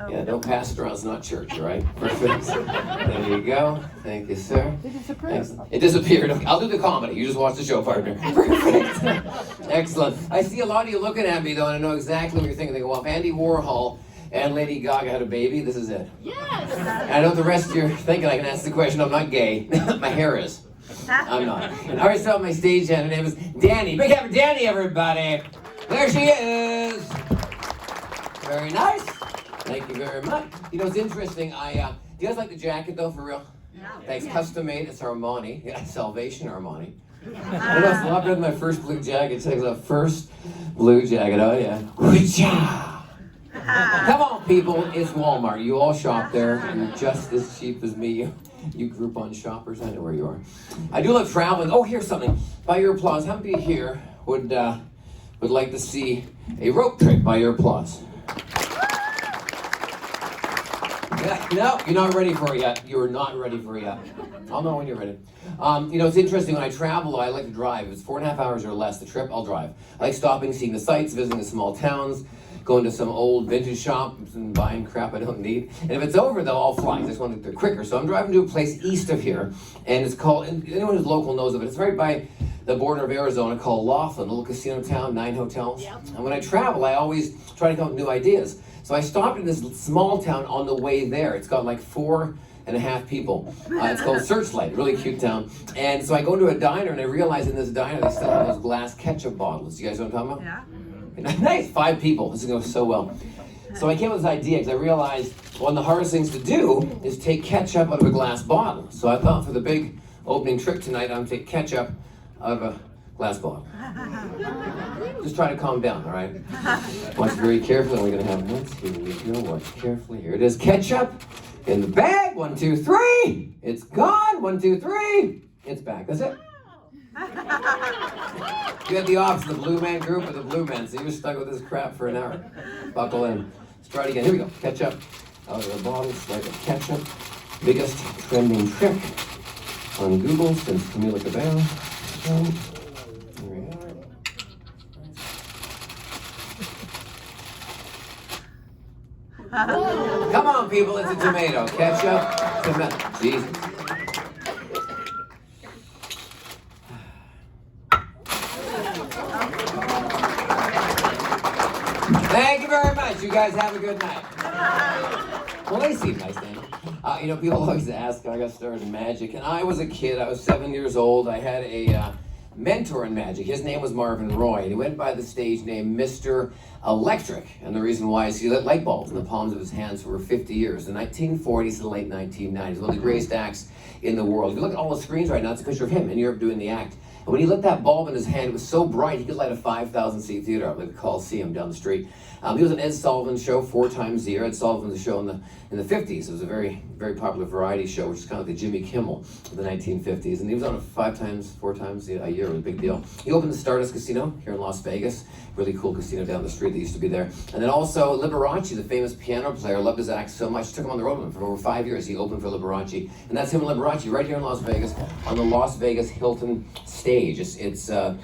Yeah, don't pass it around. It's not church, all right? Perfect. There you go. Thank you, sir. It disappeared. I'll do the comedy. You just watch the show, partner. Perfect. Excellent. I see a lot of you looking at me, though, and I know exactly what you're thinking. They go, well, if Andy Warhol and Lady Gaga had a baby, this is it. Yes! And I know the rest of you are thinking I can answer the question. I'm not gay. My hair is. I'm not. And I always tell my stage hand, her name is Danny. Big hand for Danny, everybody. There she is. Very nice. Thank you very much. You know, it's interesting. Do you guys like the jacket, though, for real? Yeah. Thanks. Custom made. It's Armani. Yeah, Salvation Armani. I know, it's a lot better than my first blue jacket. It's like the first blue jacket. Oh, yeah. Come on, people. It's Walmart. You all shop there. You're just as cheap as me. You Groupon shoppers. I know where you are. I do love traveling. Oh, here's something. By your applause, how many here would like to see a road trip? By your applause. Yeah, no, you're not ready for it yet. You're not ready for it yet. I'll know when you're ready. You know, it's interesting. When I travel, I like to drive. If it's 4.5 hours or less, the trip, I'll drive. I like stopping, seeing the sights, visiting the small towns, going to some old vintage shops and buying crap I don't need. And if it's over, though, I'll fly. I just want to get there quicker. So I'm driving to a place east of here, and it's called, and anyone who's local knows of it, it's right by the border of Arizona called Laughlin, a little casino town, 9 hotels. Yep. And when I travel, I always try to come up with new ideas. So I stopped in this small town on the way there. It's got like 4.5 people. It's called Searchlight, really cute town. And so I go to a diner, and I realize in this diner they still have those glass ketchup bottles. You guys know what I'm talking about? Yeah. Nice, 5 people. This is going so well. So I came up with this idea because I realized one of the hardest things to do is take ketchup out of a glass bottle. So I thought for the big opening trick tonight, I'm going to take ketchup out of a glass bottle. Just try to calm down, all right? Watch very carefully. We're going to have one, two, we go. Watch carefully. Here it is. Ketchup in the bag. 1, 2, 3. It's gone. 1, 2, 3. It's back. That's it. You had the option, the Blue Man Group or the Blue Men, so you're stuck with this crap for an hour. Buckle in. Let's try it again. Here we go. Ketchup out of the bottle. Swipe of ketchup. Biggest trending trick on Google since Camila Cabello. Here we are. Come on, people, it's a tomato. Ketchup, tomato. Jesus. Thank you very much. You guys have a good night. Well, they seem nice, Daniel. You know, people always ask how I got started in magic. And I was a kid. I was 7 years old. I had a mentor in magic. His name was Marvin Roy, and he went by the stage name Mr. Electric. And the reason why is he lit light bulbs in the palms of his hands for over 50 years, the 1940s to the late 1990s. One of the greatest acts in the world. If you look at all the screens right now, it's a picture of him in Europe doing the act. And when he lit that bulb in his hand, it was so bright, he could light a 5,000-seat theater up like the Coliseum down the street. He was on Ed Sullivan's show 4 times a year. Ed Sullivan's show in the 50s. It was a very, very popular variety show, which is kind of like the Jimmy Kimmel of the 1950s. And he was on it 4 times a year. It was a big deal. He opened the Stardust Casino here in Las Vegas. Really cool casino down the street that used to be there. And then also Liberace, the famous piano player, loved his act so much, took him on the road with him for over 5 years. He opened for Liberace. And that's him and Liberace right here in Las Vegas on the Las Vegas Hilton stage. It's the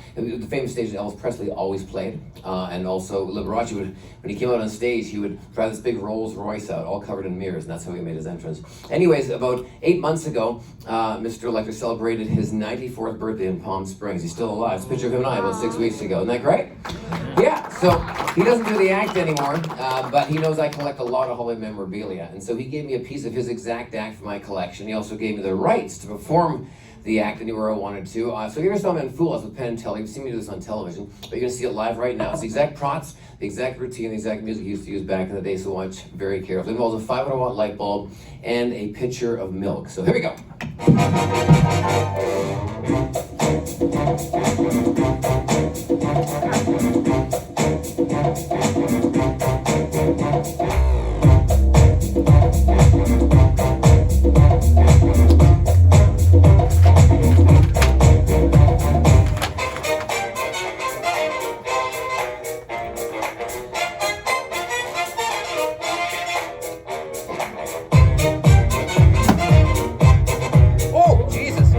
famous stage that Elvis Presley always played. And also Liberace would, when he came out on stage, he would drive this big Rolls Royce out, all covered in mirrors, and that's how he made his entrance. Anyways, about 8 months ago, Mr. Electric celebrated his 94th birthday in Palm Springs. He's still alive. It's a picture of him and I about 6 weeks ago. Isn't that great? Yeah, so he doesn't do the act anymore, but he knows I collect a lot of Hollywood memorabilia, and so he gave me a piece of his exact act for my collection. He also gave me the rights to perform the act anywhere I wanted to. So here's how I'm in Fool Us with Penn and Teller. You've seen me do this on television, but you're going to see it live right now. It's the exact props, the exact routine, the exact music he used to use back in the day, so watch very carefully. It involves a 500-watt light bulb and a pitcher of milk. So here we go.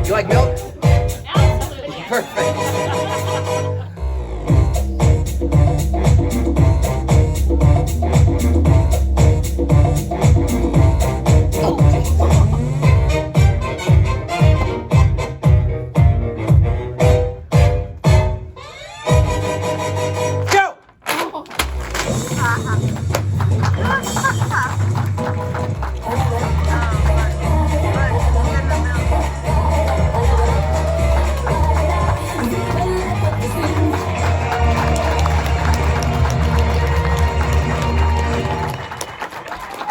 You like milk? Absolutely. Perfect.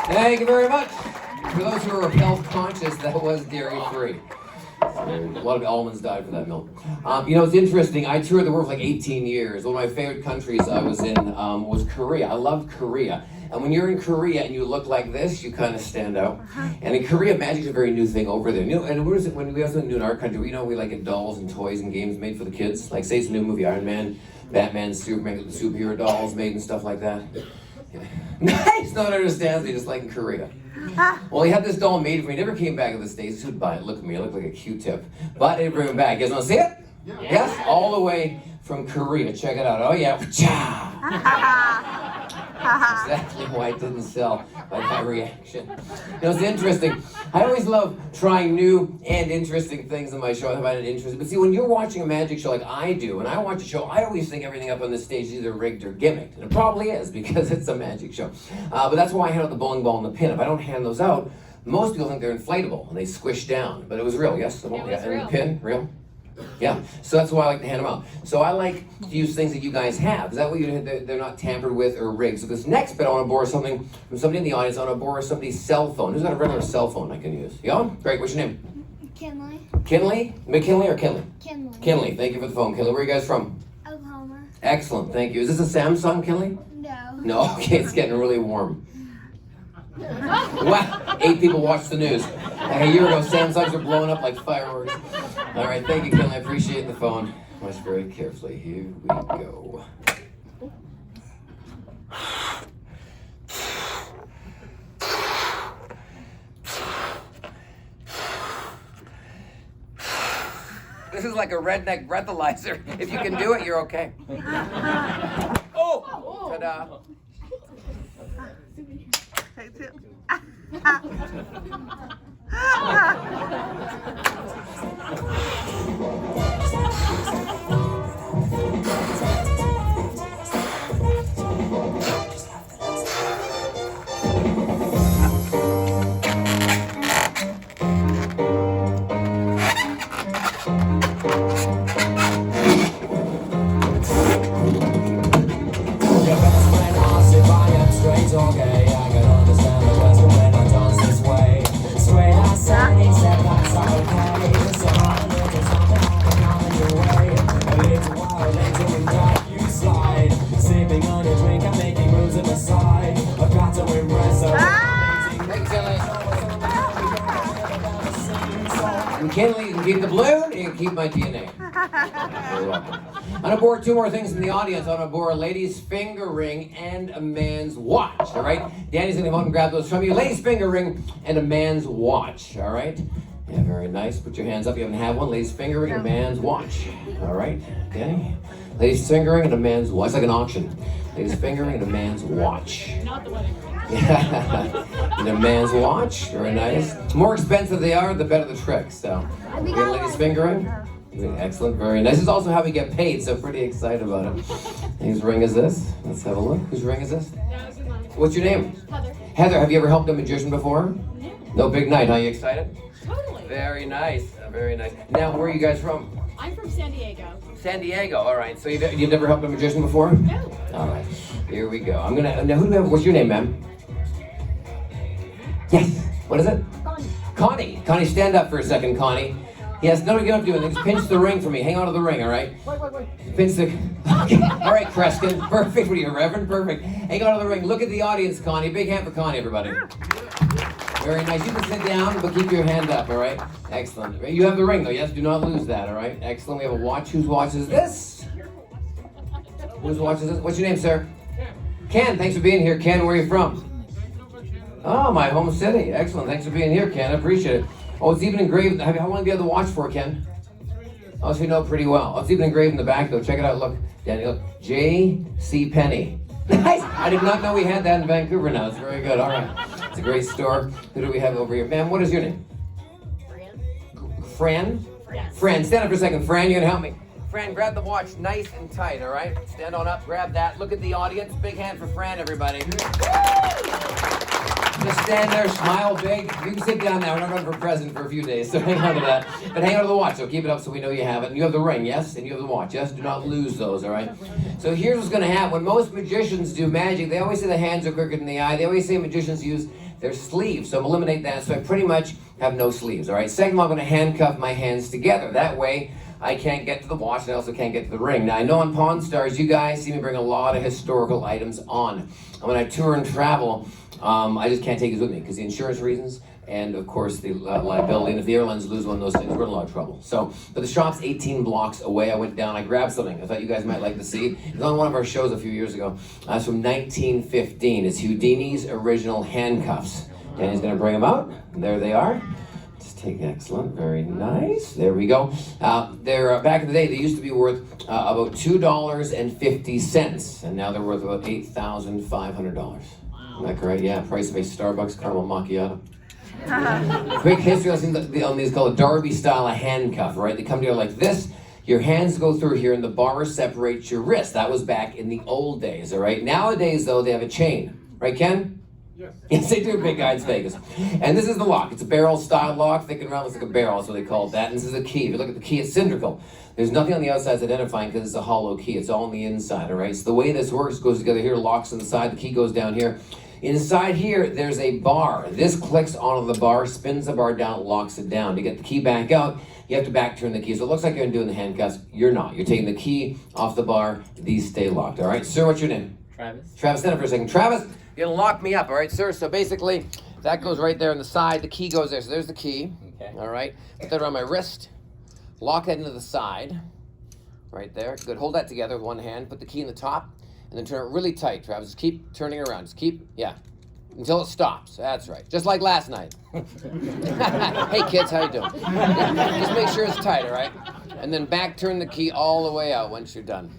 Thank you very much. For those who are health conscious, that was dairy-free. A lot of almonds died for that milk. You know, it's interesting. I toured the world for like 18 years. One of my favorite countries I was in was Korea. I loved Korea. And when you're in Korea and you look like this, you kind of stand out. And in Korea, magic's a very new thing over there. You know, and what is it when we have something new in our country? We know we like get dolls and toys and games made for the kids. Like say it's a new movie, Iron Man, Batman, Superman, superhero dolls made and stuff like that. Yeah. Nice! No one understands me, just like in Korea. Well, he had this doll made for me. He never came back to the States. Who'd buy it? Look at me. I look like a Q-tip. But I didn't bring him back. You guys want to see it? Yeah. Yes? All the way from Korea. Check it out. Oh, yeah. That's exactly why it didn't sell by my reaction. You know, it's interesting. I always love trying new and interesting things in my show. I find it interesting. But see, when you're watching a magic show like I do, when I watch a show, I always think everything up on the stage is either rigged or gimmicked. And it probably is because it's a magic show. But that's why I hand out the bowling ball and the pin. If I don't hand those out, most people think they're inflatable and they squish down. But it was real, yes? It was real. And the pin, real? Yeah, so that's why I like to hand them out. So I like to use things that you guys have. Is that way they're not tampered with or rigged? So this next bit, I want to borrow something from somebody in the audience. I want to borrow somebody's cell phone. Who's got a regular cell phone I can use? Yeah? Great, what's your name? Kinley. Kinley? McKinley or Kinley? Kinley. Kinley, thank you for the phone. Kinley, where are you guys from? Oklahoma. Excellent, thank you. Is this a Samsung, Kinley? No. No? Okay, it's getting really warm. Wow, 8 people watched the news. Like a year ago, Samsungs were blowing up like fireworks. All right, thank you, Kinley. I appreciate the phone. Watch very carefully. Here we go. This is like a redneck breathalyzer. If you can do it, you're okay. Oh! Ta-da. Kinley, you can keep the balloon, and you can keep my DNA. You're welcome. I'm going to borrow 2 more things from the audience. I'm going to borrow a lady's finger ring and a man's watch, all right? Danny's going to come out and grab those from you. Lady's finger ring and a man's watch, all right? Yeah, very nice. Put your hands up. You haven't had one. Lady's finger ring and a man's watch, all right? Danny? Lady's finger ring and a man's watch. It's like an auction. Lady's finger ring and a man's watch. Not the wedding ring. Yeah, and a man's watch, very nice. The more expensive they are, the better the trick. So, we get a lady's finger ring. Excellent, very nice. This is also how we get paid, so pretty excited about it. Whose ring is this? Let's have a look. Whose ring is this? What's your name? Heather. Heather, have you ever helped a magician before? No. No, big night, huh? You excited? Totally. Very nice, very nice. Now, where are you guys from? I'm from San Diego. San Diego, all right. So you've never helped a magician before? No. All right, here we go. I'm gonna, now who do we have, what's your name, ma'am? Yes, what is it? Connie. Connie. Connie, stand up for a second, Connie. Yes, no, you don't have to do anything. Just pinch the ring for me. Hang on to the ring, all right? Wait. Pinch the... Okay. All right, Kreskin. Perfect. What are you, Reverend? Perfect. Hang on to the ring. Look at the audience, Connie. Big hand for Connie, everybody. Very nice. You can sit down, but keep your hand up, all right? Excellent. You have the ring, though. Yes, do not lose that, all right? Excellent. We have a watch. Whose watch is this? Whose watch is this? What's your name, sir? Ken. Thanks for being here. Ken, where are you from? Oh, my home city. Excellent. Thanks for being here, Ken. I appreciate it. Oh, it's even engraved. How long have you had the watch for, Ken? Oh, so you know pretty well. Oh, it's even engraved in the back, though. Check it out. Look, Danny, look. J.C. Penney. Nice. I did not know we had that in Vancouver now. It's very good. All right. It's a great store. Who do we have over here? Ma'am, what is your name? Fran? Yes. Fran, stand up for a second. Fran, you can help me. Fran, grab the watch nice and tight, all right? Stand on up, grab that. Look at the audience. Big hand for Fran, everybody. Just stand there, smile big. You can sit down now. We're not running for president for a few days, so hang on to that. But hang on to the watch, so keep it up so we know you have it. And you have the ring, yes? And you have the watch, yes? Do not lose those, all right? So here's what's going to happen. When most magicians do magic, they always say the hands are quicker than the eye. They always say magicians use their sleeves. So I'm eliminate that, so I pretty much have no sleeves, all right? Second of all, I'm gonna handcuff my hands together. That way, I can't get to the watch and I also can't get to the ring. Now I know on Pawn Stars, you guys see me bring a lot of historical items on. And when I tour and travel, I just can't take these with me because the insurance reasons and of course the liability. And if the airlines lose one of those things, we're in a lot of trouble. So, but the shop's 18 blocks away. I went down, I grabbed something I thought you guys might like to see. It was on one of our shows a few years ago. It's from 1915. It's Houdini's original handcuffs. Danny's gonna bring them out. There they are. Take excellent, very nice. There we go. They're back in the day. They used to be worth about $2.50, and now they're worth about $8,500. Isn't that correct? Yeah, price of a Starbucks caramel macchiato. Quick history lesson on these called a Derby style of handcuff. Right? They come together like this. Your hands go through here, and the bar separates your wrist. That was back in the old days. All right. Nowadays, though, they have a chain. Right, Ken? Yes, they do, big guy, it's Vegas. And this is the lock. It's a barrel-style lock, thick and round, looks like a barrel, that's what they call that. And this is a key. If you look at the key, it's cylindrical. There's nothing on the outside that's identifying because it's a hollow key. It's all on the inside, all right? So the way this works goes together here, locks on the side, the key goes down here. Inside here, there's a bar. This clicks onto the bar, spins the bar down, locks it down. To get the key back out, you have to back turn the key. So it looks like you're doing the handcuffs. You're not. You're taking the key off the bar. These stay locked, all right? Sir, what's your name? Travis. Travis, stand up for a second. Travis, you're gonna lock me up, all right, sir? So basically, that goes right there on the side. The key goes there. So there's the key, Okay. all right? Put that around my wrist. Lock that into the side, right there. Good. Hold that together with one hand. Put the key in the top, and then turn it really tight, Travis. Just keep turning it around. Just keep, yeah, until it stops. That's right. Just like last night. Hey, kids, how you doing? Yeah, just make sure it's tight, all right? And then back turn the key all the way out once you're done.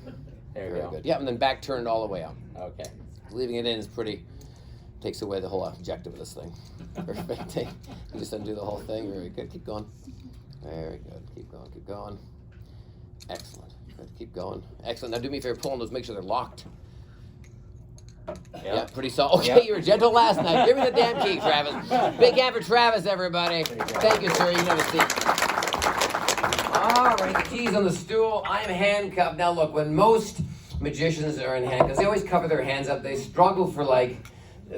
There we Very go. good. Yeah, and then back turn it all the way out. Okay. Leaving it in is pretty, takes away the whole objective of this thing. Perfect. You just undo the whole thing. Very good. Keep going. Very good. Keep going. Keep going. Excellent. Good. Keep going. Excellent. Now do me a favor, pull on those. Make sure they're locked. Yep. Yeah, pretty solid. Okay, Yep. you were gentle last night. Give me the damn key, Travis. Big hand for Travis, everybody. Thank you, sir. You can have a seat. All right, the key's on the stool. I'm handcuffed. Now look, when most magicians are in handcuffs, they always cover their hands up. They struggle for like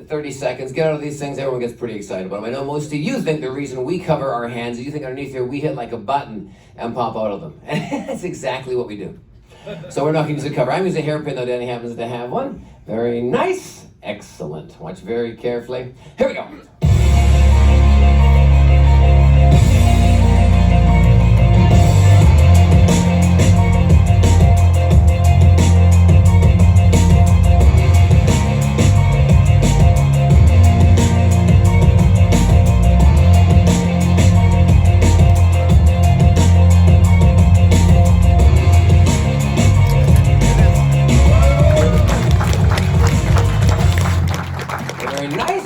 30 seconds. Get out of these things. Everyone gets pretty excited about them. I know most of you think the reason we cover our hands is you think underneath here we hit like a button and pop out of them. And that's exactly what we do. So we're not going to use a cover. I'm using a hairpin though. Danny happens to have one. Very nice. Excellent. Watch very carefully. Here we go.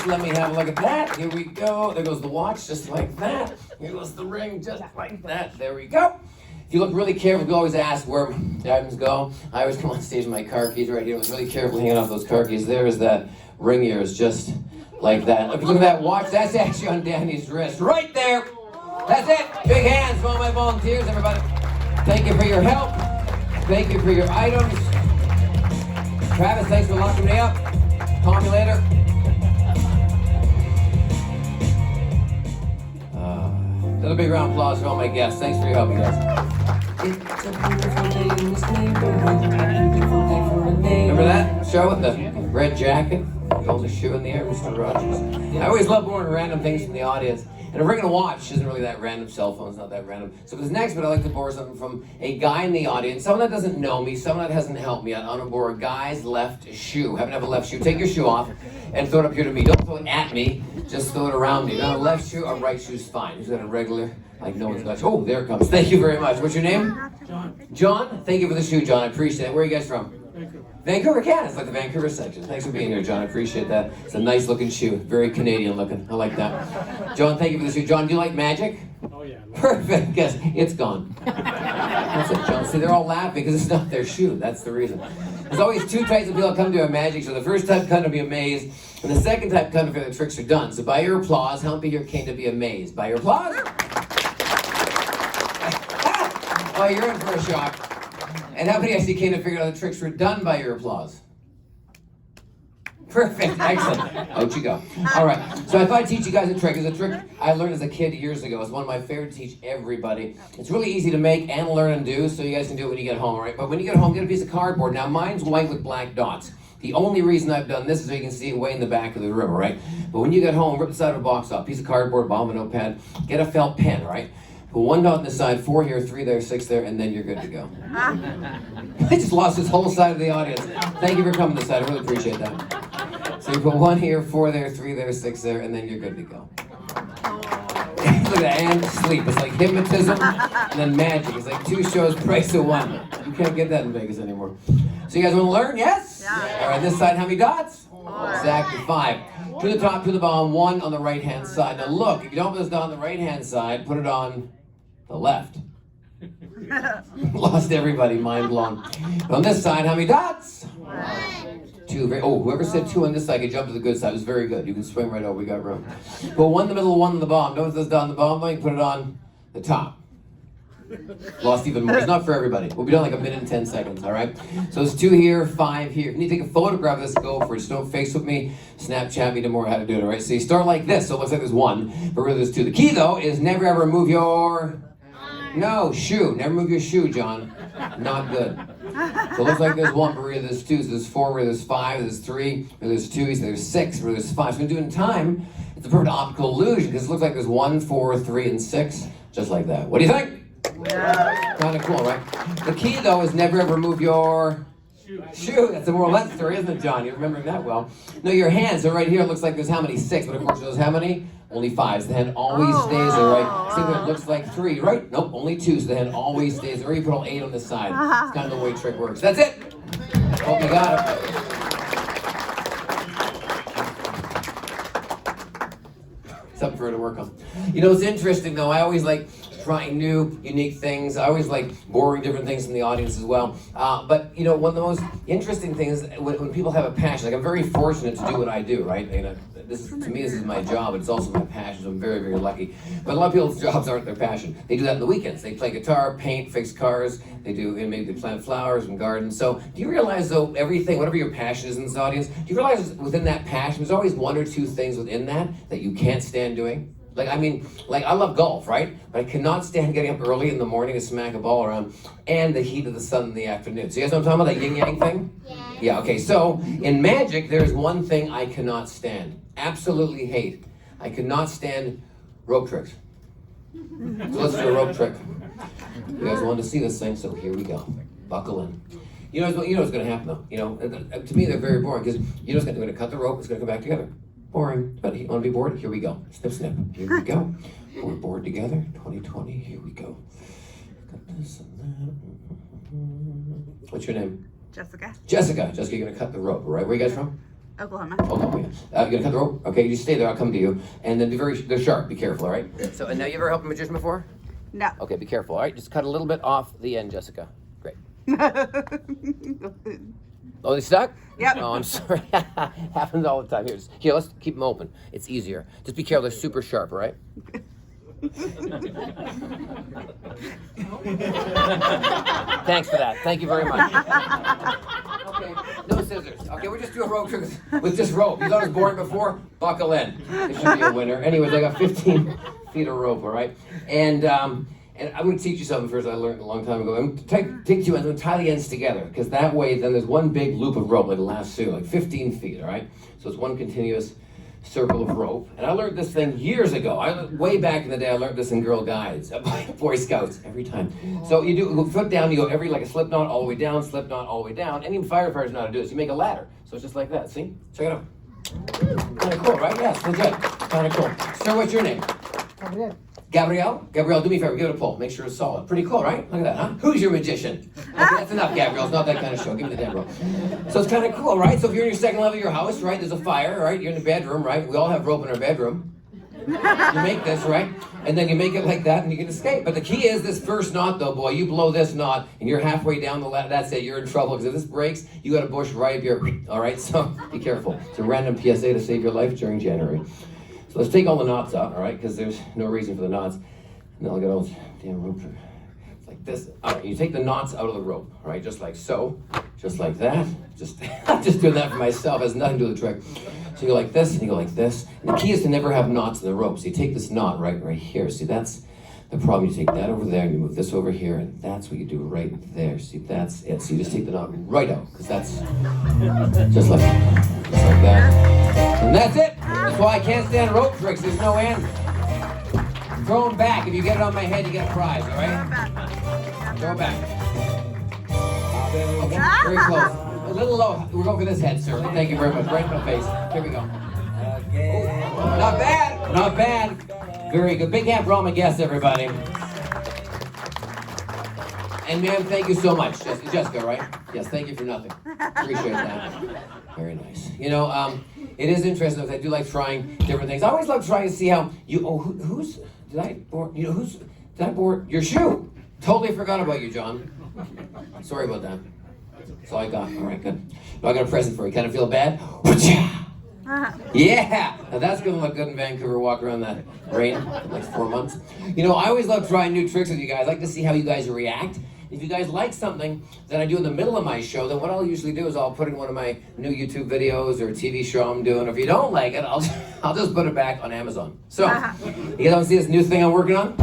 Let me have a look at that. Here we go. There goes the watch, just like that. Here goes the ring, just like that. There we go. If you look really careful, we always ask where the items go. I always come on stage with my car keys right here. I was really careful hanging off those car keys. There is that ring here, is just like that. If you look at that watch, that's actually on Danny's wrist. Right there. That's it. Big hands for all my volunteers, everybody. Thank you for your help. Thank you for your items. Travis, thanks for locking me up. Call me later. Another big round of applause for all my guests. Thanks for your help, you guys. It's a beautiful day in this neighborhood. Remember that show with the red jacket? Holds a shoe in the air, Mr. Rogers. I always love borrowing random things from the audience. And I'm bringing a watch isn't really that random. Cell phone's not that random. So for this next bit, I'd like to borrow something from a guy in the audience. Someone that doesn't know me, someone that hasn't helped me. I want to borrow a guy's left shoe. Haven't have a left shoe. Take your shoe off and throw it up here to me. Don't throw it at me. Just throw it around me. Now, a left shoe, a right shoe's fine. Who's got a regular? Like no one's got. Oh, there it comes. Thank you very much. What's your name? John. John? Thank you for the shoe, John. I appreciate it. Where are you guys from? Vancouver. Vancouver, Canada. It's like the Vancouver section. Thanks for being here, John. I appreciate that. It's a nice looking shoe. Very Canadian looking. I like that. John, thank you for the shoe. John, do you like magic? Oh yeah. Perfect. Guess it's gone. That's it, John. See, they're all laughing because it's not their shoe. That's the reason. There's always two types of people that come to a magic show. The first type come to be amazed, and the second type come to feel the tricks are done. So by your applause, how many here came to be amazed? By your applause? Oh, you're in for a shock. And how many actually came to figure out the tricks were done by your applause? Perfect, excellent. Out you go. All right, so I thought I'd teach you guys a trick. It's a trick I learned as a kid years ago. It's one of my favorite to teach everybody. It's really easy to make and learn and do, so you guys can do it when you get home, all right? But when you get home, get a piece of cardboard. Now, mine's white with black dots. The only reason I've done this is so you can see it way in the back of the room, all right? But when you get home, rip the side of a box off, piece of cardboard, bottom of a notepad, get a felt pen, all right? Put 1 dot on the side, 4 here, 3 there, 6 there, and then you're good to go. I just lost this whole side of the audience. Thank you for coming this side. I really appreciate that. So you put 1 here, 4 there, 3 there, 6 there, and then you're good to go. Look at that, and sleep. It's like hypnotism and then magic. It's like 2 shows, price of 1. You can't get that in Vegas anymore. So you guys want to learn? Yes? Yeah. All right, this side, how many dots? 4. Exactly 5. To the top, to the bottom, 1 on the right-hand side. Now look, if you don't put this dot on the right-hand side, put it on the left. Lost everybody, mind blown. On this side, how many dots? 1. 2. Whoever said 2 on this side could jump to the good side. It was very good. You can swing right over. We got room. Put 1 in the middle, 1 on the bottom. Don't put this dot on the bottom line. Put it on the top. Lost even more. It's not for everybody. We'll be done like a minute and 10 seconds, all right? So it's 2 here, 5 here. If you need to take a photograph of this, go for it. Just don't Facebook me, Snapchat me tomorrow how to do it, all right? So you start like this, so it looks like there's 1, but really there's 2. The key, though, is never ever move your... No, shoe. Never move your shoe, John. Not good. So it looks like there's 1, but really there's 2. So there's 4, where there's 5, there's 3, where there's 2, so there's 6, where there's 5. So when you do it in time, it's a perfect optical illusion, because it looks like there's 1, 4, 3, and 6, just like that. What do you think? Yeah. Kind of cool, right? The key, though, is never ever move your shoe. That's the moral of that story, isn't it, John? You're remembering that well. No, your hands. So right here it looks like there's how many? 6, but of course there's how many? Only 5. So the hand always stays there, right? See, it looks like 3, right? Nope, only 2. So the hand always stays there. Or you put all 8 on this side. It's kind of the way trick works. That's it. Hope you got it. Something for her to work on. You know, it's interesting though. I always like trying new, unique things. I always like borrowing different things from the audience as well. But you know, one of the most interesting things is when people have a passion. Like I'm very fortunate to do what I do, right? You know, to me, this is my job, but it's also my passion. So I'm very, very lucky. But a lot of people's jobs aren't their passion. They do that in the weekends. They play guitar, paint, fix cars. They do, and maybe they plant flowers and gardens. So do you realize though, everything, whatever your passion is in this audience, do you realize within that passion, there's always 1 or 2 things within that you can't stand doing? Like, I mean, like I love golf, right? But I cannot stand getting up early in the morning to smack a ball around and the heat of the sun in the afternoon. So you guys know what I'm talking about, that yin-yang thing? Yeah. Yeah, okay, so in magic, there's one thing I cannot stand. Absolutely hate. I cannot stand rope tricks. So let's do a rope trick. You guys wanted to see this thing, so here we go. Buckle in. You know what's going to happen, though. You know, to me, they're very boring, because you know, they're going to cut the rope, it's going to come back together. Boring, but you want to be bored? Here we go. Snip, snip. Here we go. We're bored together. 2020. Here we go. Got this and that. What's your name? Jessica. Jessica. Jessica, you're gonna cut the rope, all right? Where are you guys from? Oklahoma. Oklahoma. You're gonna cut the rope. Okay, you just stay there. I'll come to you, and then they're sharp. Be careful, all right? So, and now you ever helped a magician before? No. Okay, be careful. All right, just cut a little bit off the end, Jessica. Great. Oh, they stuck? Yep. Oh, I'm sorry. Happens all the time. Here, let's keep them open. It's easier. Just be careful. They're super sharp, all right? Thanks for that. Thank you very much. Okay, no scissors. Okay, we're just doing rope tricks with just rope. You thought it was boring before? Buckle in. It should be a winner. Anyways, I got 15 feet of rope, all right? And I'm going to teach you something first I learned a long time ago. I'm going to take 2 ends and tie the ends together, because that way then there's one big loop of rope, like a lasso, like 15 feet, all right? So it's one continuous circle of rope. And I learned this thing years ago. Way back in the day, I learned this in Girl Guides, Boy Scouts, every time. So you do foot down, you go every, like a slip knot all the way down, slip knot all the way down. And even firefighters know how to do this. You make a ladder. So it's just like that, see? Check it out. Kind of cool, right? Yeah, it's legit. Kind of cool. Sir, what's your name? Gabrielle? Gabrielle, do me a favor, give it a pull. Make sure it's solid. Pretty cool, right? Look at that, huh? Who's your magician? Okay, that's enough, Gabrielle. It's not that kind of show. Give me the damn rope. So it's kind of cool, right? So if you're in your second level of your house, right, there's a fire, right? You're in the bedroom, right? We all have rope in our bedroom. You make this, right? And then you make it like that and you can escape. But the key is this first knot, though, boy. You blow this knot and you're halfway down the ladder. That's it. You're in trouble, because if this breaks, you got a bush right up here. All right? So be careful. It's a random PSA to save your life during January. So let's take all the knots out, all right? Because there's no reason for the knots. And then I'll get all this damn rope. like this. All right, you take the knots out of the rope, all right, just like so, just like that. Just, I'm just doing that for myself, it has nothing to do with the trick. So you go like this, and you go like this. And the key is to never have knots in the rope. So you take this knot right here. See, that's the problem. You take that over there, and you move this over here, and that's what you do right there. See, that's it. So you just take the knot right out, because that's just like that. And that's it. That's why I can't stand rope tricks. There's no end. Throw them back. If you get it on my head, you get a prize, all right? Throw it back. Very close. A little low. We're going for this head, sir. Thank you very much. Right in my face. Here we go. Not bad. Not bad. Very good. Big hand for all my guests, everybody. And ma'am, thank you so much. Jessica, right? Yes, thank you for nothing. Appreciate that. Very nice. You know, it is interesting because I do like trying different things. I always love trying to see how you, did I board your shoe? Totally forgot about you, John. Sorry about that. That's all I got. All right, good. Now I got a present for you. Kind of feel bad? Yeah! Now that's gonna look good in Vancouver, walk around that rain for like 4 months. You know, I always love trying new tricks with you guys. I like to see how you guys react. If you guys like something that I do in the middle of my show, then what I'll usually do is I'll put in one of my new YouTube videos or a TV show I'm doing. If you don't like it, I'll just put it back on Amazon. So, you guys want to see this new thing I'm working on?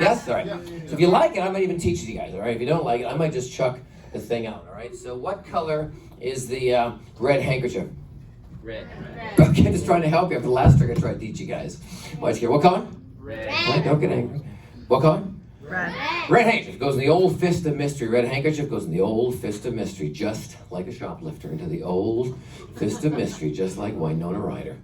Yes? All right. So if you like it, I might even teach you guys, all right? If you don't like it, I might just chuck the thing out, all right? So what color is the red handkerchief? Red. Okay, I'm just trying to help you. For the last trick, I tried to teach you guys. Watch here. What color? Red. Right, don't get angry. What color? Red. Red handkerchief goes in the old fist of mystery. Red handkerchief goes in the old fist of mystery, just like a shoplifter into the old fist of mystery, just like Winona Ryder.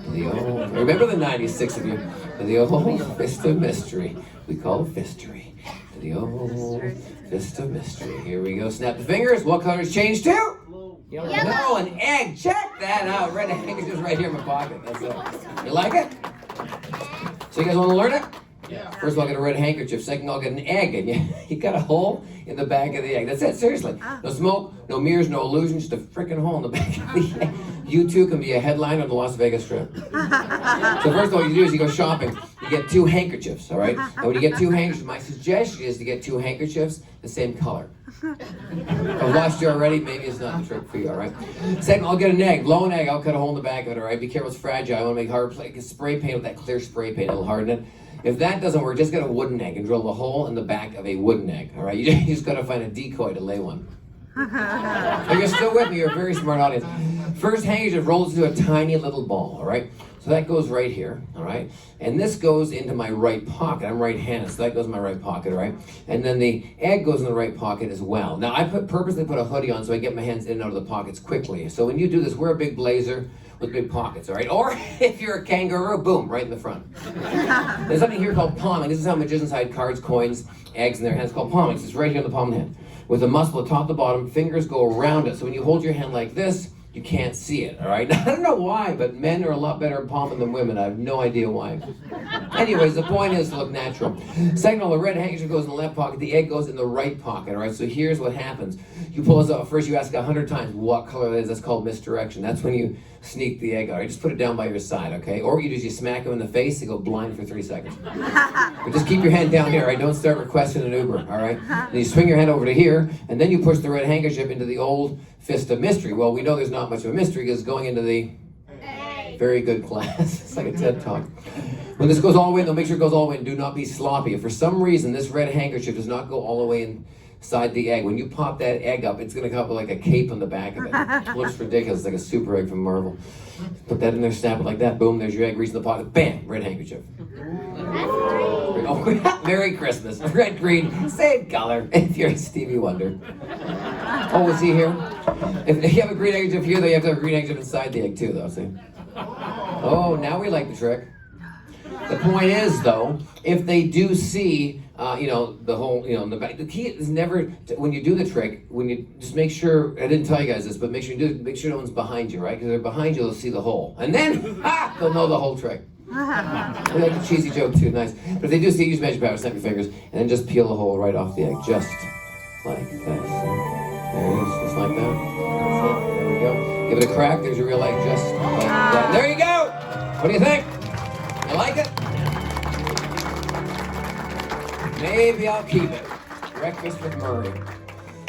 The old, remember the 90s, 6 of you. To the old fist of mystery, we call it fistery. To the old fist of mystery. Here we go. Snap the fingers. What colors change to? Yellow. No, an egg. Check that out. Red handkerchief's right here in my pocket. That's it. You like it? So you guys want to learn it? Yeah. First of all, I'll get a red handkerchief. Second, I'll get an egg. And you got a hole in the back of the egg. That's it, seriously. No smoke, no mirrors, no illusions, just a freaking hole in the back of the egg. You too can be a headliner on the Las Vegas Strip. So first of all, you do is you go shopping. You get 2 handkerchiefs, all right? And when you get 2 handkerchiefs, my suggestion is to get 2 handkerchiefs the same color. I've washed you already, maybe it's not the trick for you, all right? Second, I'll get an egg, blow an egg, I'll cut a hole in the back of it, all right? Be careful, it's fragile. I want to make hard spray paint with that clear spray paint, it'll harden it. If that doesn't work, just get a wooden egg and drill a hole in the back of a wooden egg, all right? You just got to find a decoy to lay one. But you're still with me, you're a very smart audience. First handkerchief rolls into a tiny little ball, all right? So that goes right here, all right? And this goes into my right pocket. I'm right-handed, so that goes in my right pocket, all right? And then the egg goes in the right pocket as well. Now, I purposely put a hoodie on so I get my hands in and out of the pockets quickly. So when you do this, wear a big blazer with big pockets, all right? Or if you're a kangaroo, boom, right in the front. There's something here called palming. This is how magicians hide cards, coins, eggs in their hands. It's called palming. It's right here in the palm of the hand. With a muscle at top to bottom, fingers go around it. So when you hold your hand like this, you can't see it, all right? I don't know why, but men are a lot better at palming than women. I have no idea why. Anyways, the point is to look natural. Second of all, the red handkerchief goes in the left pocket, the egg goes in the right pocket, all right? So here's what happens. You pull this out, first you ask 100 times what color it is. That's called misdirection. That's when you sneak the egg out, right? Just put it down by your side, okay? Or what you do is you smack him in the face, they go blind for 3 seconds. But just keep your hand down here, right? Don't start requesting an Uber, all right? Then you swing your hand over to here, and then you push the red handkerchief into the old fist of mystery. Well, we know there's not much of a mystery because it's going into the very good class. It's like a TED Talk. When this goes all the way in, though, make sure it goes all the way in. Do not be sloppy. If for some reason this red handkerchief does not go all the way inside the egg, when you pop that egg up, it's going to come up with like a cape on the back of it. It looks ridiculous. It's like a super egg from Marvel. Put that in there, snap it like that. Boom, there's your egg. Reach in the pocket. Bam, red handkerchief. Oh, Merry Christmas. Red, green, same color. If you're Stevie Wonder. Oh, is he here? If you have a green handkerchief here, though, you have to have a green handkerchief inside the egg too, though, see? Oh, now we like the trick. The point is, though, if they do see, the whole, in the back, the key is never, when you do the trick, when you just make sure, I didn't tell you guys this, but make sure you do it, make sure no one's behind you, right? Because if they're behind you, they'll see the hole. And then, they'll know the whole trick. I like a cheesy joke too, nice. But if they do see, use magic power, snap your fingers, and then just peel the hole right off the egg, just like that. There it is, just like that. There we go. Give it a crack, there's your real egg, just like that. There you go! What do you think? You like it? Maybe I'll keep it. Breakfast with Murray.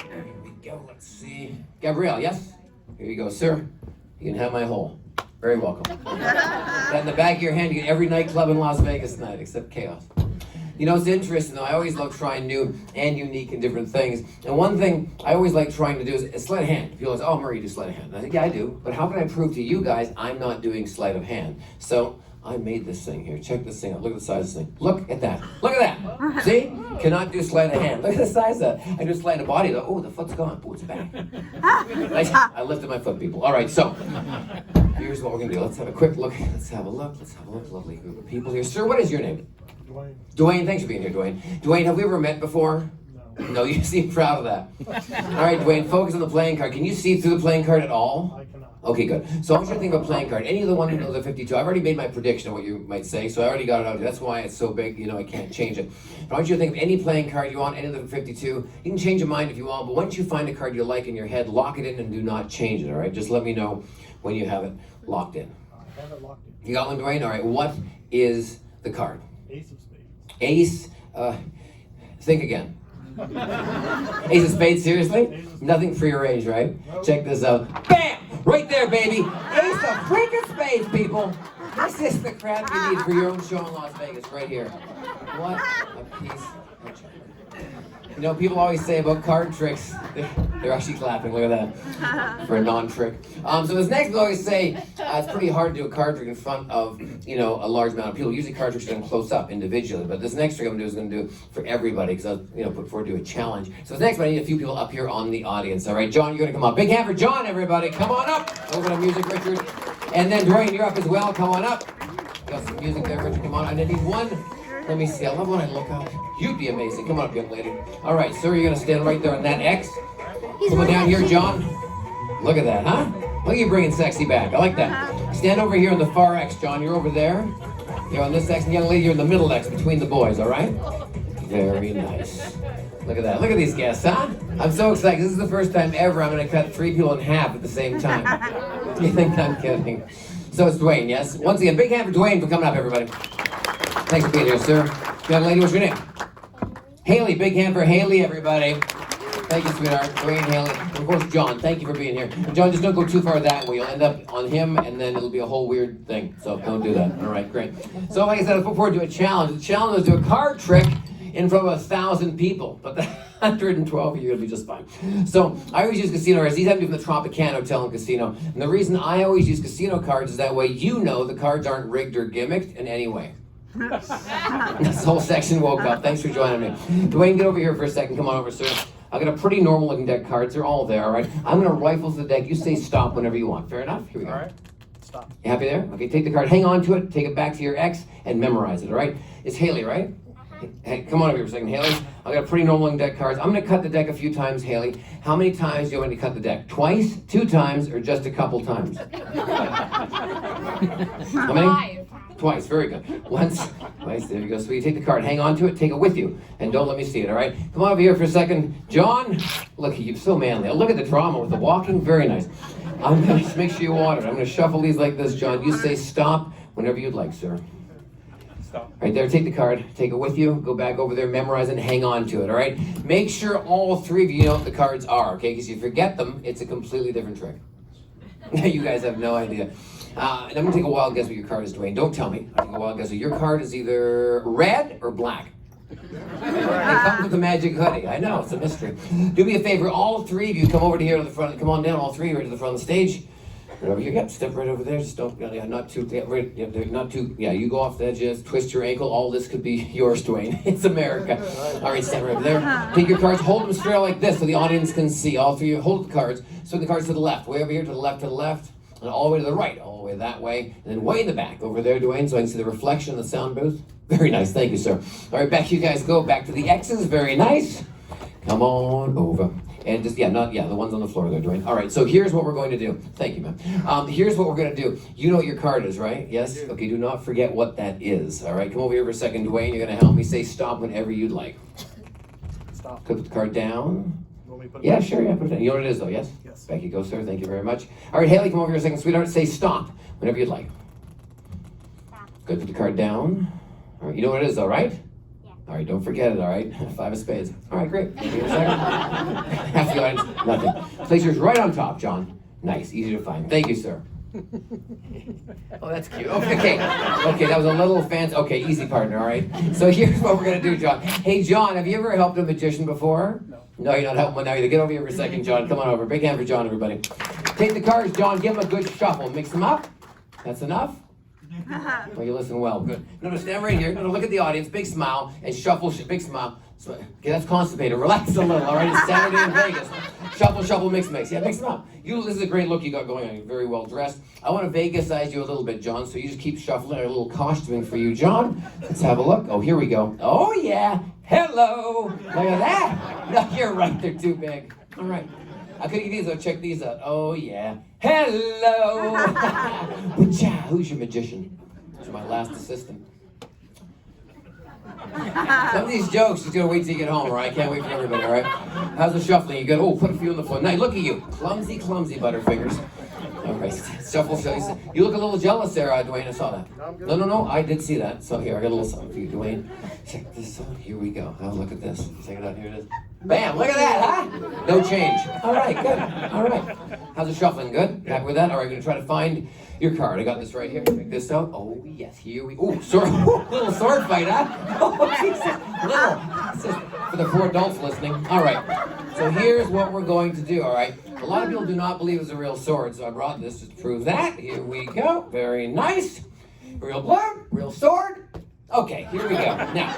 Here we go. Let's see. Gabrielle, yes? Here you go, sir. You can have my hole. Very welcome. That in the back of your hand, you get every nightclub in Las Vegas tonight, except Chaos. You know, it's interesting though. I always love trying new and unique and different things. And one thing I always like trying to do is sleight of hand. People say, oh, Murray, you do sleight of hand. And I think, yeah, I do. But how can I prove to you guys I'm not doing sleight of hand? So I made this thing here. Check this thing out. Look at the size of this thing. Look at that. Look at that. See? Cannot do sleight of hand. Look at the size of that. I do sleight of body though. Oh, the foot's gone. Oh, it's back. I lifted my foot, people. All right, so here's what we're gonna do. Let's have a quick look. Let's have a look. Lovely group of people here. Sir, what is your name? Dwayne. Dwayne, thanks for being here, Dwayne. Dwayne, have we ever met before? No. No, you seem proud of that. All right, Dwayne, focus on the playing card. Can you see through the playing card at all? I cannot. Okay, good. So I want you to think of a playing card. Any of the one who knows the 52. I've already made my prediction of what you might say, so I already got it out. That's why it's so big, I can't change it. But I want you to think of any playing card you want, any of the 52. You can change your mind if you want, but once you find a card you like in your head, lock it in and do not change it, all right? Just let me know when you have it locked in. I have it locked in. You got one, Dwayne? All right, what is the card? Ace of spades. Ace, think again. Ace of spades, seriously? Nothing prearranged, right? Nope. Check this out. Bam! Right there, baby! Ace of freaking spades, people! This is the crap you need for your own show in Las Vegas, right here. What a piece of junk. People always say about card tricks, they're actually clapping, look at that, for a non-trick. So this next people always say, it's pretty hard to do a card trick in front of, a large amount of people. Usually card tricks are done close up, individually, but this next trick I'm going to do for everybody, because I put forward to a challenge. So this next one, I need a few people up here on the audience, all right? John, you're going to come up. Big hand for John, everybody. Come on up. Over to music, Richard. And then Dwayne, you're up as well. Come on up. Got some music there, Richard. Come on. And I need one. Let me see. I love when I look up. You'd be amazing. Come on up, young lady. All right, sir, you're going to stand right there on that X. Come on down here, John. Look at that, huh? Look at you bringing sexy back. I like that. Stand over here on the far X, John. You're over there. You're on this X. And young lady, you're in the middle X between the boys, all right? Very nice. Look at that. Look at these guests, huh? I'm so excited. This is the first time ever I'm going to cut 3 people in half at the same time. Do you think I'm kidding? So it's Dwayne, yes? Once again, big hand for Dwayne for coming up, everybody. Thanks for being here, sir. Young lady, what's your name? Haley. Big hand for Haley, everybody. Thank you, sweetheart. Dwayne, Haley. And of course, John. Thank you for being here. And John, just don't go too far that way. You'll end up on him, and then it'll be a whole weird thing. So don't do that. All right, great. So like I said, I look forward to a challenge. The challenge is to do a card trick in front of 1,000 people. But the 112 of you will be just fine. So I always use casino cards. These have to be from the Tropicana Hotel and Casino. And the reason I always use casino cards is that way the cards aren't rigged or gimmicked in any way. This whole section woke up. Thanks for joining me. Dwayne, get over here for a second. Come on over, sir. I got a pretty normal looking deck of cards. They're all there, all right? I'm going to rifle the deck. You say stop whenever you want. Fair enough? Here we go. All right. Stop. You happy there? Okay, take the card. Hang on to it. Take it back to your X and memorize it, all right? It's Haley, right? Hey, come on over here for a second, Haley. I got a pretty normal looking deck of cards. I'm going to cut the deck a few times, Haley. How many times do you want me to cut the deck? Twice, 2 times, or just a couple times? How many? 5. Twice, very good. Once, twice, there you go. So you take the card, hang on to it, take it with you, and don't let me see it, all right? Come on over here for a second. John, look at you, so manly. Look at the drama with the walking, very nice. I'm going to make sure you water it. I'm going to shuffle these like this, John. You say stop whenever you'd like, sir. Stop. Right there, take the card, take it with you, go back over there, memorize it, and hang on to it, all right? Make sure all 3 of you know what the cards are, okay? Because if you forget them, it's a completely different trick. You guys have no idea. And I'm going to take a wild guess what your card is, Dwayne. Don't tell me. I'll take a wild guess. So your card is either red or black. It comes with the magic hoodie. I know, it's a mystery. Do me a favor, all 3 of you come over to here to the front. Come on down, all 3 right to the front of the stage. Right over here, yep, step right over there. Just don't, not too, not too, you go off the edges, twist your ankle. All this could be yours, Dwayne. It's America. All right, step right over there. Take your cards, hold them straight like this so the audience can see. All 3 of you, hold the cards. Swing the cards to the left, way over here, to the left, and all the way to the right, all the way that way, and then way in the back over there, Dwayne, so I can see the reflection in the sound booth. Very nice, thank you, sir. All right, back you guys go, back to the X's, very nice. Come on over. And just, the ones on the floor there, Dwayne. All right, so here's what we're going to do. Thank you, ma'am. Here's what we're going to do. You know what your card is, right? Yes? Okay, do not forget what that is. All right, come over here for a second, Dwayne. You're going to help me say stop whenever you'd like. Stop. Put the card down. You want me to put it Yeah, down? sure, put it down. You know what it is, though, yes? Yes. Back you go, sir. Thank you very much. All right, Haley, come over here a second, sweetheart. Say stop whenever you'd like. Stop. Good, put the card down. All right, you know what it is, though, right? Yeah. All right, don't forget it, all right? 5 of spades. All right, great. Give me a second. Half the audience, nothing. Place yours right on top, John. Nice, easy to find. Thank you, sir. Oh, that's cute. Okay, that was a little fancy. Okay, easy, partner, all right? So here's what we're going to do, John. Hey, John, have you ever helped a magician before? No. No, you're not helping one now either. Get over here for a second, John. Come on over. Big hand for John, everybody. Take the cards, John. Give them a good shuffle. Mix them up. That's enough? Oh, you listen well. Good. No, stand right here. No, look at the audience. Big smile. And shuffle. Big smile. Okay, that's constipated. Relax a little, all right? It's Saturday in Vegas. Shuffle, mix. Yeah, mix them up. This is a great look you got going on. You're very well dressed. I want to Vegas-ize you a little bit, John, so you just keep shuffling. A little costuming for you, John. Let's have a look. Oh, here we go. Oh, yeah. Hello. Look at that. No, you're right. They're too big. All right. I could these out. Check these out. Oh, yeah. Hello. Who's your magician? Who's my last assistant? Some of these jokes, just gonna wait till you get home, all right? I can't wait for everybody, all right? How's the shuffling? You go, put a few on the floor. Nice, look at you. Clumsy Butterfingers. All right, shuffle. You look a little jealous there, Dwayne. I saw that. No, I did see that. So here, I got a little something for you, Dwayne. Check this out. Here we go. Oh, look at this. Check it out. Here it is. Bam! Look at that, huh? No change. All right, good. All right. How's the shuffling? Good? Happy with that? All right, gonna try to find your card. I got this right here. Check this out. Oh, yes. Here we go. Sword. Little sword fight, huh? Oh, Jesus. Little. This is for the 4 adults listening. All right. So here's what we're going to do, all right? A lot of people do not believe it's a real sword, so I brought this just to prove that. Here we go. Very nice. Real blood, real sword. Okay, here we go. Now,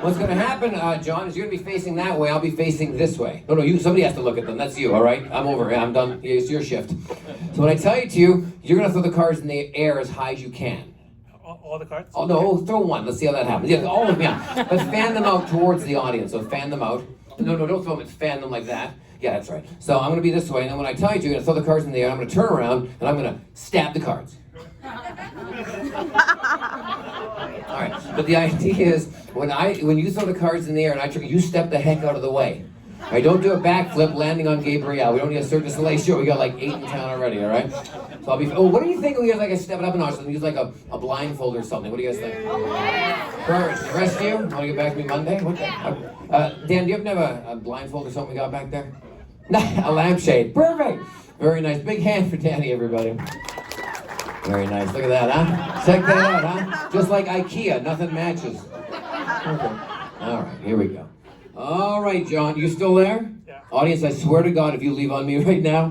what's going to happen, John, is you're going to be facing that way. I'll be facing this way. No, somebody has to look at them. That's you, all right? I'm over. I'm done. It's your shift. So when I tell you to, you're going to throw the cards in the air as high as you can. All the cards? Oh, no, throw one. Let's see how that happens. Yeah, all of them, yeah. But fan them out towards the audience. So fan them out. No, don't throw them. It's fan them like that. Yeah, that's right. So I'm going to be this way, and then when I tell you to, you're going to throw the cards in the air. I'm going to turn around, and I'm going to stab the cards. All right. But the idea is, when you throw the cards in the air, and I trick you, step the heck out of the way. All right, don't do a backflip landing on Gabrielle. We don't need a Cirque du Soleil show. We got like 8 in town already, all right? So I'll be, what do you think? We have like a step it up a notch. Use like a blindfold or something. What do you guys think? Perfect. The rest of you, want to get back to me Monday? What Dan, do you happen to have a blindfold or something we got back there? A lampshade. Perfect. Very nice. Big hand for Danny, everybody. Very nice. Look at that, huh? Check that out, huh? Just like IKEA, nothing matches. Okay. All right, here we go. All right, John, you still there? Yeah. Audience, I swear to God, if you leave on me right now,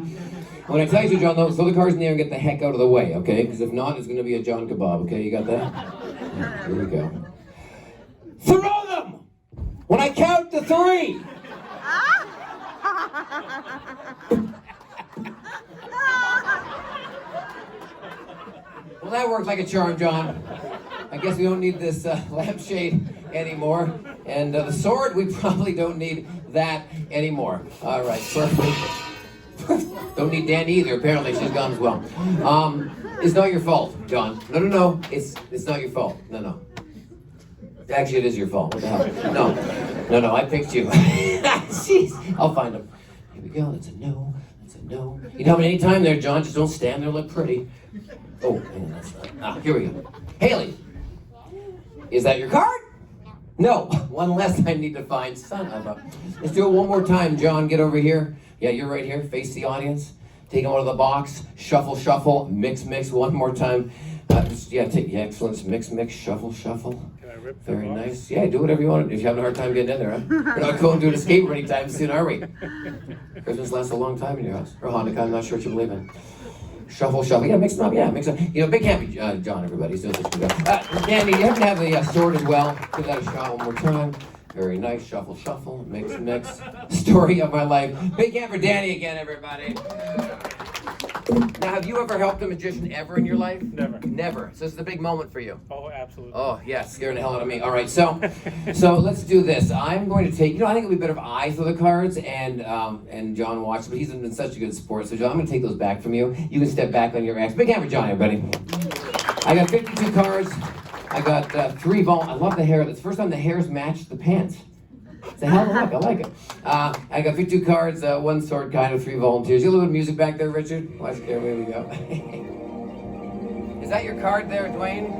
when I tell you to, John, throw the cards in there and get the heck out of the way, okay? Because if not, it's going to be a John kebab, okay? You got that? Here we go. Throw them! When I count to 3! Well, that worked like a charm, John. I guess we don't need this lampshade anymore. And the sword, we probably don't need that anymore. All right, perfect. Don't need Danny either. Apparently, she's gone as well. It's not your fault, John. No. It's not your fault. No. Actually, it is your fault. What the hell? No. I picked you. Jeez. I'll find him. Here we go. That's a no. You know, any time there, John, just don't stand there. Look pretty. Oh, that's not. Here we go. Haley, is that your card? No. One less I need to find. Son of a. Let's do it one more time, John. Get over here. Yeah, you're right here. Face the audience. Take them out of the box. Shuffle. Mix. One more time. Excellent. Mix. Shuffle. Can I rip the Very box? nice. Yeah, do whatever you want. If you're having a hard time getting in there, huh? We're not going to an escape room anytime soon, are we? Christmas lasts a long time in your house. Or Hanukkah, I'm not sure what you believe in. Shuffle. Yeah, mix them up. Yeah, mix them. You know, big happy John, everybody. He's doing such a good job. Danny, you have to have the sword as well. Give that a shot one more time. Very nice. Shuffle. Mix. Story of my life. Big hand for Danny again, everybody. Now, have you ever helped a magician ever in your life? Never. So this is a big moment for you. Oh, absolutely. Oh, yeah, scaring the hell out of me. All right, so let's do this. I'm going to take, I think it'll be better if I throw the cards and John watches, but he's been such a good sport. So, John, I'm going to take those back from you. You can step back on your axe. Big hand for John, everybody. I got 52 cards. I got 3 I love the hair. It's the first time the hair's matched the pants. It's a hell of a look. I like it. I got 52 cards, 1 sword kind of 3 volunteers. You have a little bit of music back there, Richard? Watch there. Here we go. Is that your card there, Dwayne?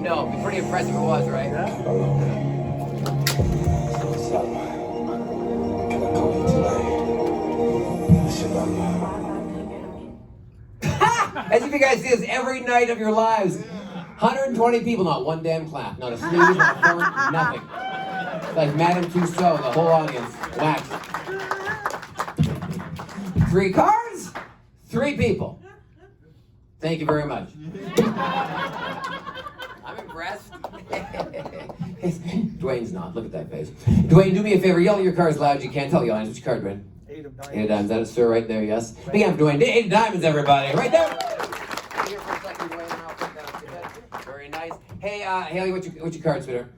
No. It'd be pretty impressive if it was, right? Yeah. What's up? Can I call you tonight? It's your number. As if you guys see this every night of your lives. 120 people, not one damn clap, not a sneeze, not a fart, nothing. Like Madame Tussauds, the whole audience, waxed. 3 cards, 3 people. Thank you very much. I'm impressed. Dwayne's not. Look at that face. Dwayne, do me a favor. Yell your cards loud. You can't tell the audience. What's your card, Dwayne? 8 of diamonds. 8 of diamonds. That is sir right there, yes. Big hand for Dwayne. 8 of diamonds, everybody. Right there. Here for a second, Dwayne, and I'll put that on your head. Very nice. Hey, Haley, what's your card, sweetheart?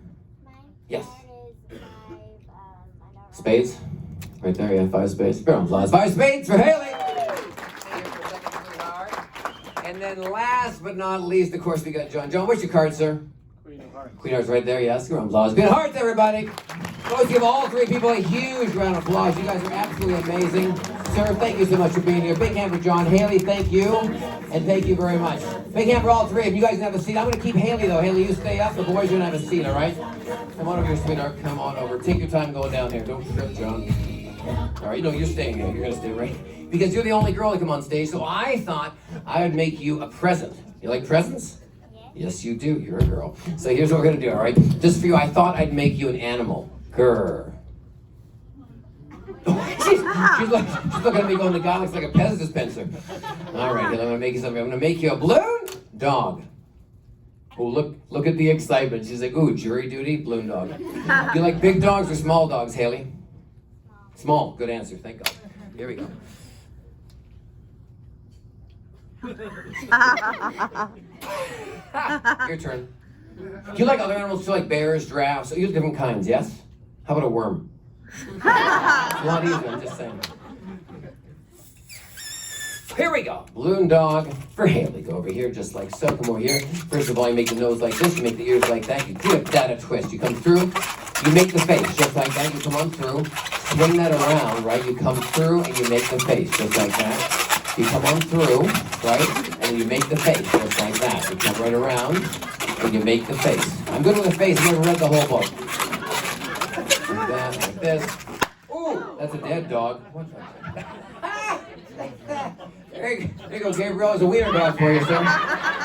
Mine Yes. is 5, I don't know. Spades. Right there, yeah. 5 spades. Fair applause. 5 spades for Haley. Stay here for a second, sweetheart. And then last but not least, of course, we got John. John, what's your card, sir? Queen of hearts. Queen Hearts right there, yes. Give applause. Queen Hearts, everybody. Let's give all 3 people a huge round of applause. You guys are absolutely amazing. Sir, thank you so much for being here. Big hand for John. Haley, thank you. And thank you very much. Big hand for all 3 of you. You guys can have a seat. I'm going to keep Haley, though. Haley, you stay up. The boys are going to have a seat, all right? Come on over here, sweetheart. Come on over. Take your time going down here. Don't trip, John. All right, no, you're staying here. You're going to stay right. Because you're the only girl to come on stage, so I thought I would make you a present. You like presents? Yes, you do. You're a girl. So here's what we're going to do, all right? Just for you, I thought I'd make you an animal. Grr. she's looking at me going, the guy looks like a Pez dispenser. All right, I'm going to make you something. I'm going to make you a balloon dog. Oh, look at the excitement. She's like, ooh, jury duty, balloon dog. Do you like big dogs or small dogs, Haley? Small. Good answer. Thank God. Here we go. Your turn. Do you like other animals too, like bears, giraffes? You have different kinds, yes? How about a worm? It's a lot easier, I'm just saying. Here we go. Balloon dog for Haley. Go over here just like so. Come over here. First of all, you make the nose like this. You make the ears like that. You do that a twist. You come through. You make the face just like that. You come on through. Swing that around, right? You come through and you make the face just like that. You come on through, right? And you make the face just like that. You come right around and you make the face. I'm good with the face. I've never read the whole book. Like that, like this. Ooh, that's a dead dog. What the? There you go, Gabriel. It's a wiener dog for you, sir.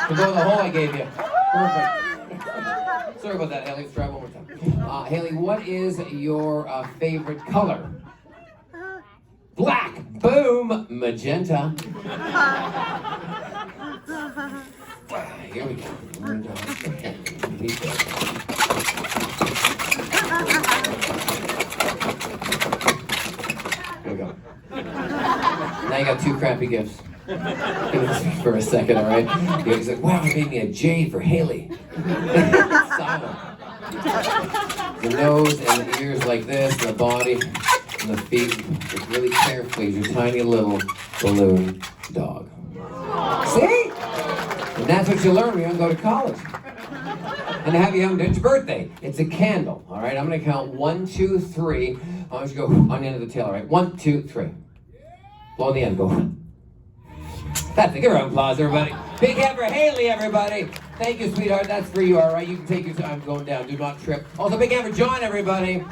To go in the hole I gave you. Perfect. Sorry about that, Haley. Let's try one more time. Haley, what is your favorite color? Black. Boom. Magenta. Here we go. Now you got 2 crappy gifts. For a second, all right? He's like, wow, he made me a J for Haley. Silent. The nose and the ears like this, and the body and the feet. Just really carefully, your tiny little balloon dog. See? And that's what you learn when you go to college. And to have you home, it's your birthday. It's a candle, all right? I'm going to count 1, 2, 3. I want you to go on the end of the tail, all right? 1, 2, 3. Blow on the end, go. That's it. Give her an applause, everybody. Big hand for Haley, everybody. Thank you, sweetheart. That's for you, all right? You can take your time going down. Do not trip. Also, big hand for John, everybody.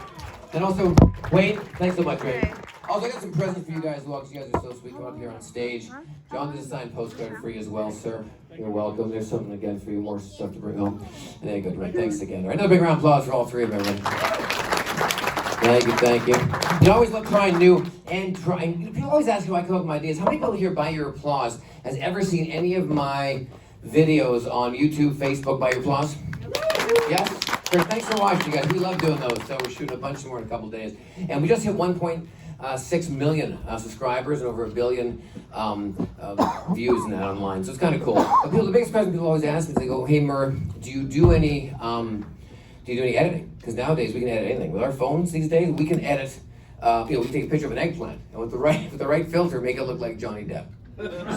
And also, Wayne. Thanks so much, Wayne. Also, I got some presents for you guys as well, because you guys are so sweet. Come up here on stage. John did a signed postcard for you as well, sir. You're welcome. There's something again for you, more stuff to bring home. There you go, Dwayne. Thanks again. All right, another big round of applause for all 3 of them, everybody. Thank you, thank you. You always love trying new and trying. People always ask me why I come up with my ideas. How many people here, by your applause, has ever seen any of my videos on YouTube, Facebook, by your applause? Yes? Great. Thanks for watching, guys. We love doing those, so we're shooting a bunch more in a couple days. And we just hit 1.6 million subscribers and over 1 billion views in that online. So it's kind of cool. But the biggest question people always ask me is they go, hey, Mur, do you do any editing? Because nowadays we can edit anything. With our phones these days, we can edit. We can take a picture of an eggplant and with the right filter, make it look like Johnny Depp.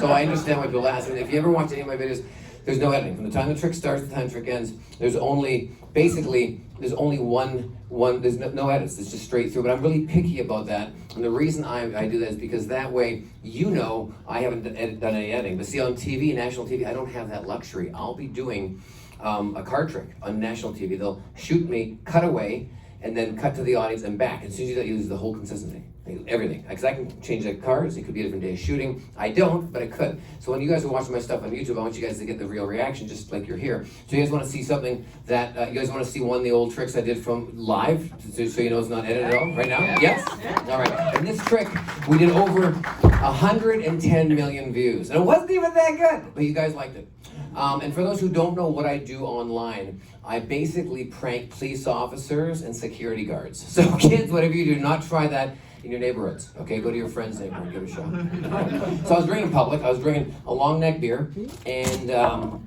So I understand why people ask. And if you ever watch any of my videos, there's no editing. From the time the trick starts to the time the trick ends, there's only one. There's no edits. It's just straight through. But I'm really picky about that. And the reason I do that is because that way, I haven't done any editing. But see, on TV, national TV, I don't have that luxury. I'll be doing a card trick on national TV. They'll shoot me, cut away, and then cut to the audience and back. And as soon as you do that, you lose the whole consistency. Everything. Because I can change the cards. It could be a different day of shooting. I don't, but I could. So when you guys are watching my stuff on YouTube, I want you guys to get the real reaction, just like you're here. So you guys want to see something that, you guys want to see one of the old tricks I did from live, so you know it's not edited at all right now? Yes? All right. And this trick, we did over 110 million views. And it wasn't even that good, but you guys liked it. And for those who don't know what I do online, I basically prank police officers and security guards. So kids, whatever you do, not try that in your neighborhoods. Okay, go to your friend's neighborhood and give it a shot. So I was drinking in public. I was drinking a long neck beer, and so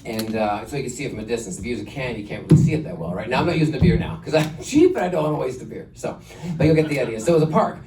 you can see it from a distance. If you use a can, you can't really see it that well, right? Now I'm not using the beer now because I'm cheap and I don't want to waste the beer. So, but you'll get the idea. So it was a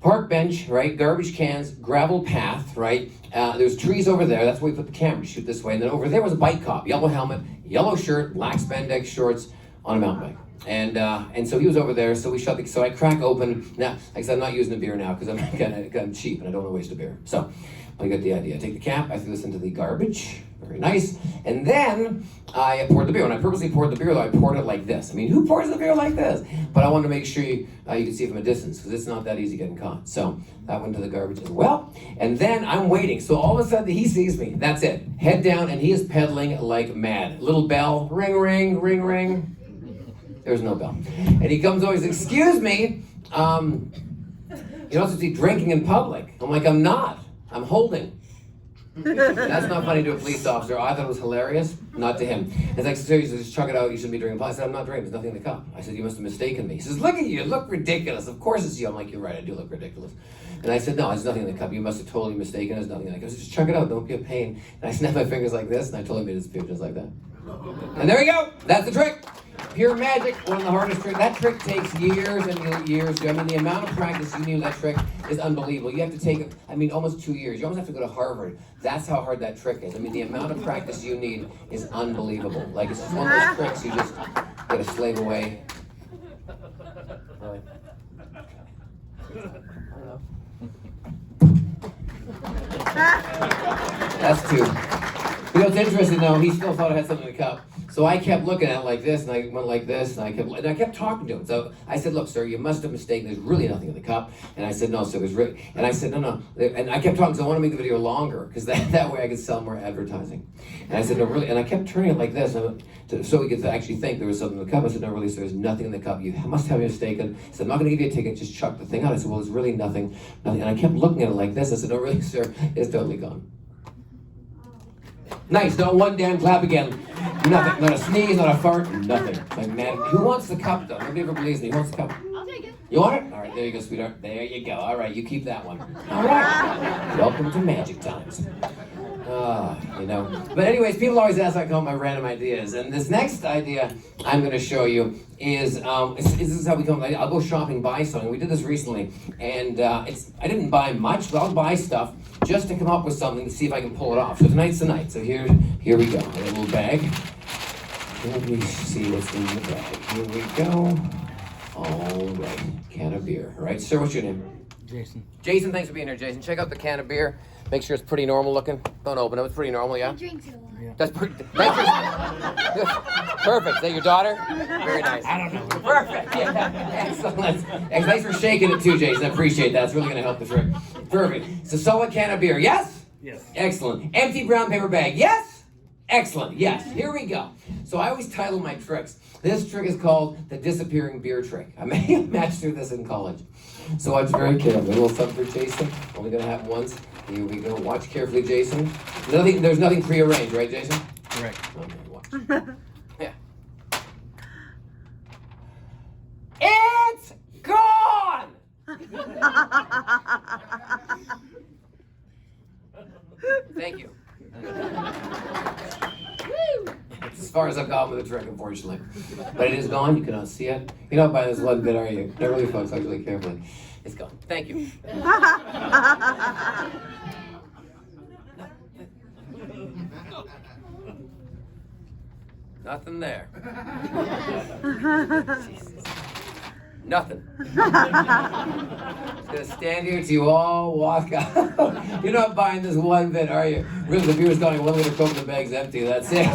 park bench, right? Garbage cans, gravel path, right? There's trees over there. That's where we put the camera to shoot this way. And then over there was a bike cop, yellow helmet, yellow shirt, black spandex shorts on a mountain bike. And so he was over there. So so I crack open. Now, like I said, I'm not using the beer now because I'm cheap and I don't want to waste a beer. So I get the idea. I take the cap. I threw this into the garbage. Very nice. And then I poured the beer. When I purposely poured the beer, though, I poured it like this. I mean, who pours the beer like this? But I wanted to make sure you could see it from a distance because it's not that easy getting caught. So that went to the garbage as well. And then I'm waiting. So all of a sudden he sees me. That's it. Head down, and he is pedaling like mad. Little bell. Ring, ring, ring, ring. There's no bell. And he comes over. He says, "Excuse me. You're not supposed to be drinking in public." I'm like, "I'm not. I'm holding." That's not funny to a police officer. I thought it was hilarious. Not to him. It's like, seriously, just chuck it out. You shouldn't be drinking. I said, "I'm not drinking. There's nothing in the cup." I said, "You must have mistaken me." He says, "Look at you. You look ridiculous. Of course it's you." I'm like, "You're right. I do look ridiculous." And I said, "No, there's nothing in the cup. You must have totally mistaken. There's nothing in the cup." I said, "Just chuck it out. Don't be a pain." And I snapped my fingers like this, and I totally made it disappear just like that. And there we go. That's the trick. Pure magic, one of the hardest tricks. That trick takes years and years. I mean, the amount of practice you need that trick is unbelievable. You have to take, almost 2 years. You almost have to go to Harvard. That's how hard that trick is. I mean, the amount of practice you need is unbelievable. Like, it's just one of those tricks you just gotta slave away. Really? That's two. You know, it's interesting though, he still thought I had something in the cup. So I kept looking at it like this, and I went like this, and I kept talking to him. So I said, "Look, sir, you must have mistaken. There's really nothing in the cup." And I said, "No, sir, there's really..." And I said, "No." And I kept talking because I want to make the video longer, because that way I could sell more advertising. And I said, "No, really." And I kept turning it like this, so he could actually think there was something in the cup. I said, "No, really, sir, there's nothing in the cup. You must have been mistaken." He said, "I'm not going to give you a ticket. Just chuck the thing out." I said, "Well, there's really nothing." And I kept looking at it like this. I said, "No, really, sir, it's totally gone." Nice, not one damn clap again. Nothing, not a sneeze, not a fart, nothing. Like, man, who wants the cup though? Nobody ever believes me. Who wants the cup? I'll take it. You want it? All right, there you go, sweetheart. There you go. All right, you keep that one. All right. Welcome to Magic Times. But anyways, people always ask, I call my random ideas. And this next idea I'm going to show you is this is how we come up with ideas. I'll go shopping, buy something. We did this recently, and I didn't buy much, but I'll buy stuff just to come up with something to see if I can pull it off. So tonight's the night. So here we go. I got a little bag. Let me see what's in the bag. Here we go. All right, can of beer. All right, sir, what's your name? Jason. Jason, thanks for being here, Jason. Check out the can of beer. Make sure it's pretty normal looking. Don't open it. It's pretty normal, yeah? Drinks it a lot. Yeah. That's pretty. Good. Perfect. Is that your daughter? Very nice. I don't know. Perfect. Yeah. Excellent. Thanks for shaking it too, Jason. I appreciate that. It's really going to help the trick. Perfect. So solid can of beer. Yes? Yes. Excellent. Empty brown paper bag. Yes? Excellent. Yes. Here we go. So I always title my tricks. This trick is called the disappearing beer trick. I may have matched through this in college. So watch very carefully. A little something for Jason. Only going to happen once. Here we go. Watch carefully, Jason. There's nothing prearranged, right, Jason? Correct. Okay, watch. Yeah. It's gone! Thank you. It's as far as I've gone with the trick, unfortunately. But it is gone. You cannot see it. You're not buying this one bit, are you? No, really, folks. Watch really carefully. It's gone. Thank you. Nothing there. Jesus. Nothing. Just gonna stand here till you all walk out. You're not buying this one bit, are you? Really, the beer's gone. 1 liter Coke, the bag's empty. That's it.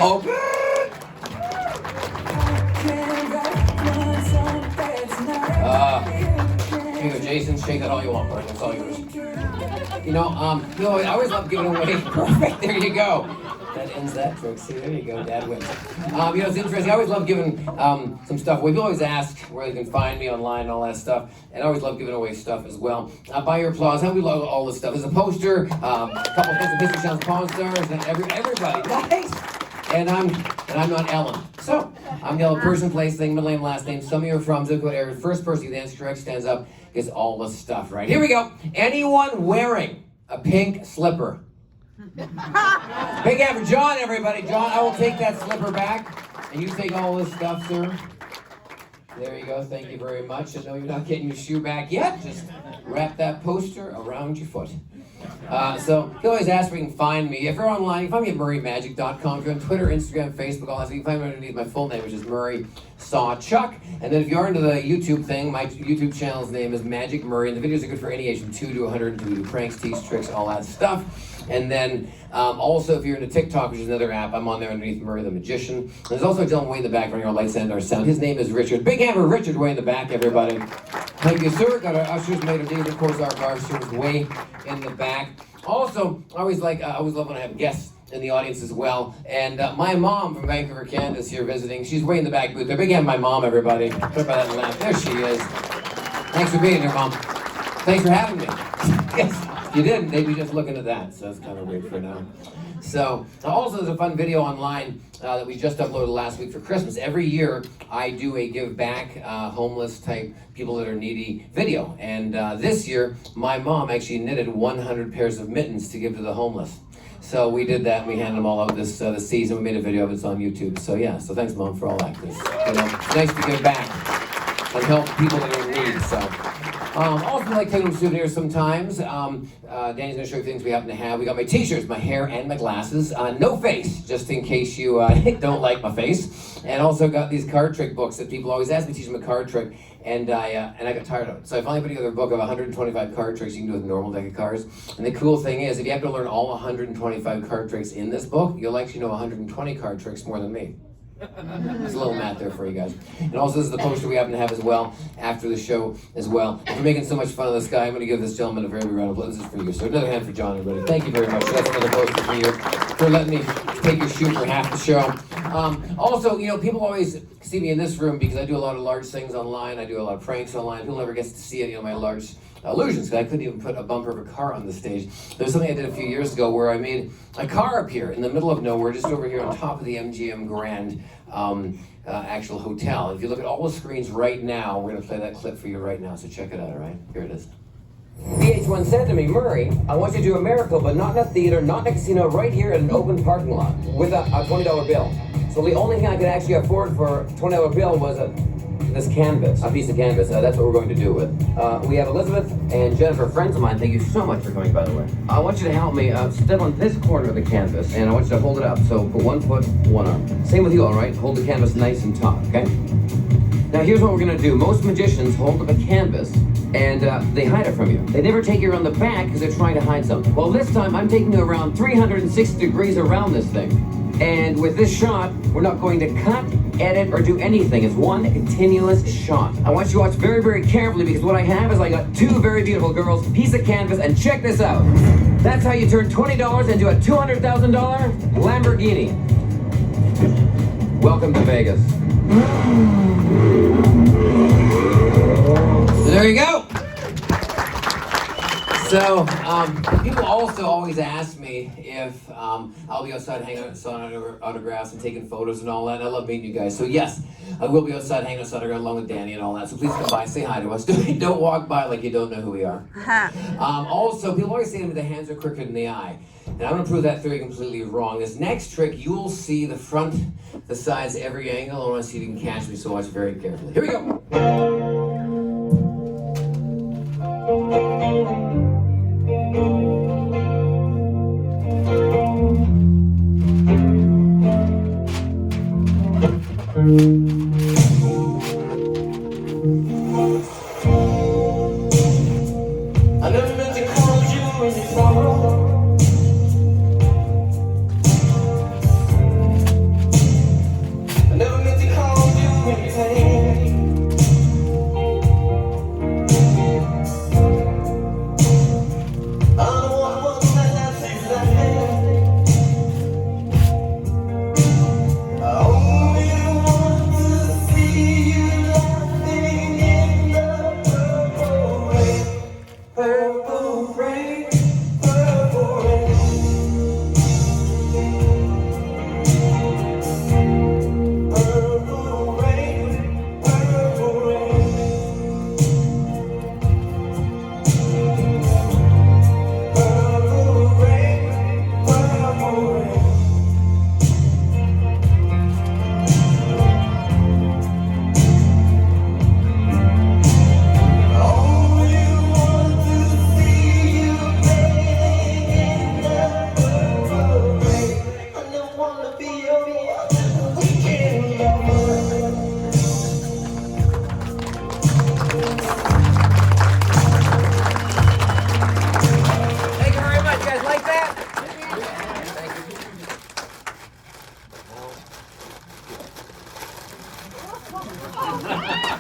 Open. Congratulations. Shake that all you want, Mark. That's all yours. You know, I always love giving away. Perfect. There you go. That ends that trick. See, there you go. Dad wins. It's interesting. I always love giving some stuff away. People always ask where they can find me online and all that stuff. And I always love giving away stuff as well. By your applause, how we love all this stuff. There's a poster, a couple of things of History Channel's Pawn Stars, and everybody. Nice. And I'm not Ellen. So, I'm yellow person, place, thing, middle name, last name. Some of you are from zip code area. First person who answers correct stands up, gets all the stuff right. Here we go. Anyone wearing a pink slipper? Big hand for John, everybody. John, I will take that slipper back. And you take all this stuff, sir. There you go. Thank you very much. I know you're not getting your shoe back yet. Just wrap that poster around your foot. So you always ask where you can find me. If you're online, you can find me at murraymagic.com. If you're on Twitter, Instagram, Facebook, all that, so you can find me underneath my full name, which is Murray Saw Chuck. And then if you're into the YouTube thing, my YouTube channel's name is Magic Murray, and the videos are good for any age from 2 to 102. We do pranks, tease, tricks, all that stuff. And then also if you're into TikTok, which is another app, I'm on there underneath Murray the Magician. There's also a gentleman way in the back running our lights and our sound. His name is Richard. Big hand for Richard way in the back, everybody. Thank you, sir. Got our ushers made of these. Of course, our bar ushers way in the back. Also, I always love when I have guests in the audience as well. And my mom from Vancouver, Canada is here visiting. She's way in the back booth. There. Big hand my mom, everybody. Put by that laugh. There she is. Thanks for being here, Mom. Thanks for having me. Yes. If you didn't, they'd be just looking at that. So that's kind of weird for now. So, also there's a fun video online that we just uploaded last week for Christmas. Every year, I do a give back, homeless type, people that are needy video. And this year, my mom actually knitted 100 pairs of mittens to give to the homeless. So we did that, and we handed them all out this season. We made a video of it, it's on YouTube. So yeah, so thanks, Mom, for all that. It's nice to give back and help people that are in need, so. Also like taking souvenirs sometimes. Danny's gonna show you things we happen to have. We got my t-shirts, my hair, and my glasses. No face, just in case you don't like my face. And also got these card trick books that people always ask me to teach them a card trick, and I got tired of it. So I finally put together a book of 125 card tricks you can do with a normal deck of cards. And the cool thing is, if you have to learn all 125 card tricks in this book, you'll actually know 120 card tricks more than me. There's a little math there for you guys. And also this is the poster we happen to have as well after the show as well. If we're making so much fun of this guy, I'm going to give this gentleman a very big round of applause. This is for you. So another hand for John, everybody. Thank you very much. That's another poster for you for letting me take your shoe for half the show. Also, people always see me in this room because I do a lot of large things online. I do a lot of pranks online. People never gets to see any of my large illusions, because I couldn't even put a bumper of a car on the stage. There's something I did a few years ago where I made a car appear in the middle of nowhere, just over here on top of the MGM Grand actual hotel. If you look at all the screens right now, we're going to play that clip for you right now, so check it out, all right? Here it is. VH1 said to me, Murray, I want you to do a miracle, but not in a theater, not in a casino, right here at an open parking lot with a $20 bill. So the only thing I could actually afford for a $20 bill was this canvas, a piece of canvas. That's what we're going to do with. We have Elizabeth and Jennifer, friends of mine. Thank you so much for coming, by the way. I want you to help me step on this corner of the canvas, and I want you to hold it up. So put 1 foot, 1 arm. Same with you, all right? Hold the canvas nice and taut, okay? Now here's what we're gonna do. Most magicians hold up a canvas and they hide it from you. They never take you around the back because they're trying to hide something. Well, this time I'm taking you around 360 degrees around this thing. And with this shot, we're not going to cut, edit, or do anything. It's one continuous shot. I want you to watch very, very carefully, because what I have is I got 2 very beautiful girls, piece of canvas, and check this out. That's how you turn $20 into a $200,000 Lamborghini. Welcome to Vegas. So there you go. So, people also always ask me if I'll be outside hanging out, signing autographs and taking photos and all that. I love meeting you guys. So yes, I will be outside hanging out, autographs along with Danny and all that. So please come by, say hi to us. Don't walk by like you don't know who we are. Also, people always say to me the hands are quicker than the eye. And I'm going to prove that theory completely wrong. This next trick, you will see the front, the sides, every angle. I want to see if you can catch me, so watch very carefully. Here we go. I never meant to call you when you fall. I never meant to call you when you pain.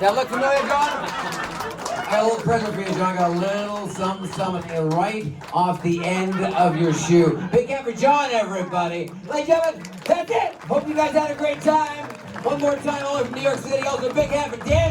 That look familiar, John? I got a little present for you, John. I got a little something right off the end of your shoe. Big hand for John, everybody. Ladies and gentlemen, that's it. Hope you guys had a great time. One more time, all over from New York City. Also, big hand for Dan.